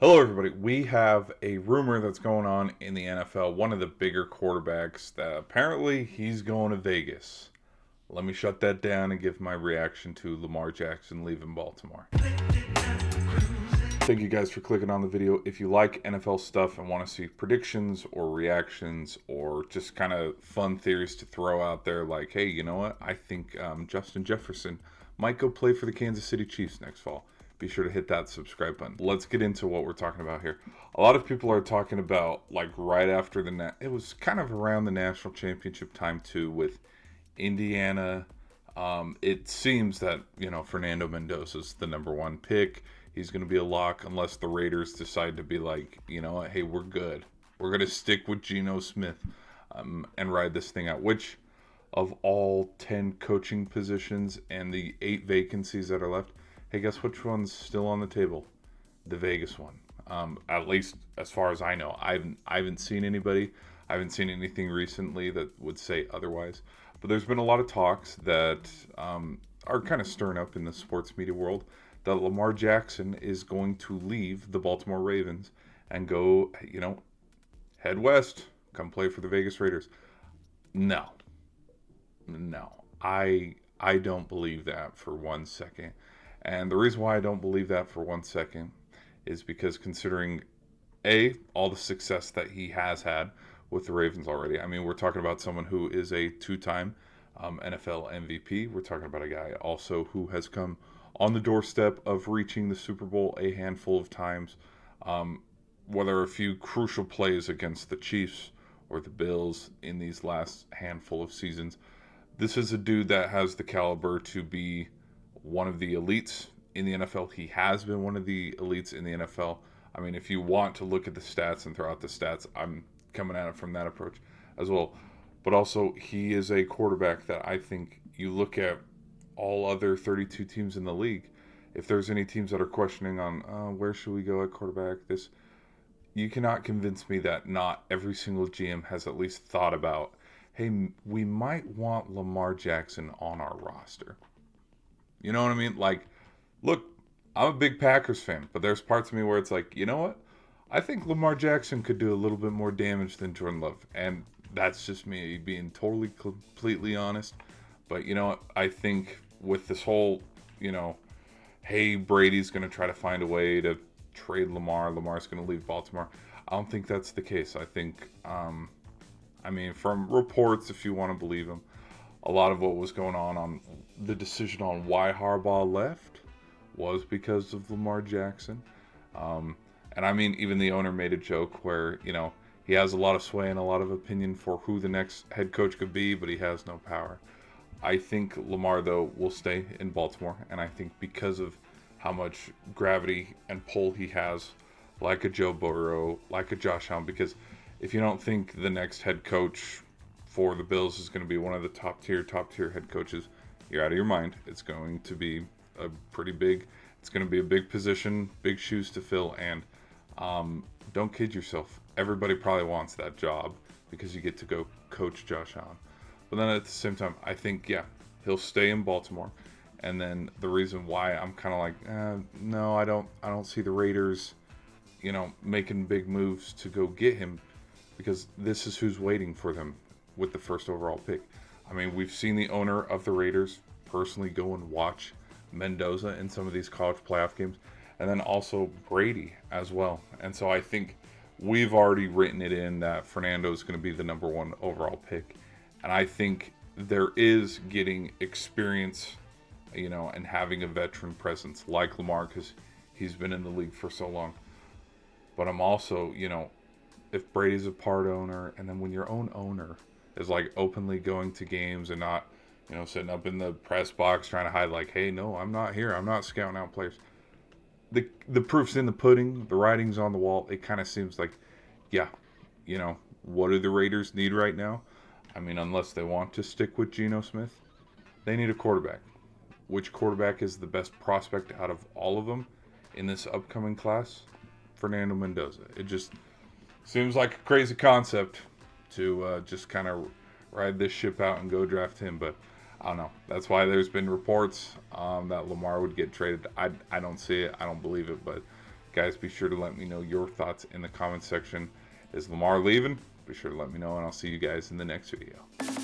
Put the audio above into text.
Hello, everybody. We have a rumor that's going on in the NFL. One of the bigger quarterbacks that apparently he's going to Vegas. Let me shut that down and give my reaction to Lamar Jackson leaving Baltimore. Thank you guys for clicking on the video. If you like NFL stuff and want to see predictions or reactions or just kind of fun theories to throw out there, like, hey, you know what? I think Justin Jefferson might go play for the Kansas City Chiefs next fall. Be sure to hit that subscribe button. Let's get into what we're talking about here. A lot of people are talking about, like, right after it was kind of around the national championship time too, with Indiana. It seems that, Fernando Mendoza's the number one pick. He's going to be a lock unless the Raiders decide to be like, you know what, hey, we're good. We're going to stick with Geno Smith and ride this thing out. Which, of all 10 coaching positions and the 8 vacancies that are left, hey, guess which one's still on the table? The Vegas one. At least as far as I know. I haven't seen anybody. I haven't seen anything recently that would say otherwise. But there's been a lot of talks that are kind of stirring up in the sports media world that Lamar Jackson is going to leave the Baltimore Ravens and go, head west, come play for the Vegas Raiders. No. I don't believe that for 1 second. And the reason why I don't believe that for 1 second is because considering all the success that he has had with the Ravens already. I mean, we're talking about someone who is a 2-time NFL MVP. We're talking about a guy also who has come on the doorstep of reaching the Super Bowl a handful of times, whether a few crucial plays against the Chiefs or the Bills in these last handful of seasons. This is a dude that has the caliber to be one of the elites in the NFL. He has been one of the elites in the NFL. I mean, if you want to look at the stats and throw out the stats, I'm coming at it from that approach as well. But also, he is a quarterback that I think you look at all other 32 teams in the league. If there's any teams that are questioning on where should we go at quarterback, you cannot convince me that not every single GM has at least thought about, hey, we might want Lamar Jackson on our roster. You know what I mean? Like, look, I'm a big Packers fan, but there's parts of me where it's like, you know what? I think Lamar Jackson could do a little bit more damage than Jordan Love. And that's just me being totally, completely honest. But, I think with this whole, hey, Brady's going to try to find a way to trade Lamar. Lamar's going to leave Baltimore. I don't think that's the case. I think, from reports, if you want to believe them, a lot of what was going on the decision on why Harbaugh left was because of Lamar Jackson. And I mean, even the owner made a joke where, he has a lot of sway and a lot of opinion for who the next head coach could be, but he has no power. I think Lamar, though, will stay in Baltimore. And I think because of how much gravity and pull he has, like a Joe Burrow, like a Josh Allen, because if you don't think the next head coach for the Bills is going to be one of the top tier head coaches, you're out of your mind. It's going to be it's going to be a big position, big shoes to fill, and don't kid yourself. Everybody probably wants that job because you get to go coach Josh Allen. But then at the same time, I think, he'll stay in Baltimore. And then the reason why I'm kind of like, no, I don't see the Raiders, making big moves to go get him, because this is who's waiting for them with the first overall pick. I mean, we've seen the owner of the Raiders personally go and watch Mendoza in some of these college playoff games, and then also Brady as well. And so I think we've already written it in that Fernando is going to be the number one overall pick. And I think there is getting experience, and having a veteran presence like Lamar, because he's been in the league for so long. But I'm also, if Brady's a part owner, and then when your own owner is like openly going to games and not, sitting up in the press box trying to hide like, hey, no, I'm not here. I'm not scouting out players. The proof's in the pudding. The writing's on the wall. It kind of seems like, what do the Raiders need right now? I mean, unless they want to stick with Geno Smith, they need a quarterback. Which quarterback is the best prospect out of all of them in this upcoming class? Fernando Mendoza. It just seems like a crazy concept to just kind of ride this ship out and go draft him. But I don't know. That's why there's been reports that Lamar would get traded. I don't see it. I don't believe it. But Guys, be sure to let me know your thoughts in the comments section. Is Lamar leaving? Be sure to let me know, and I'll see you guys in the next video.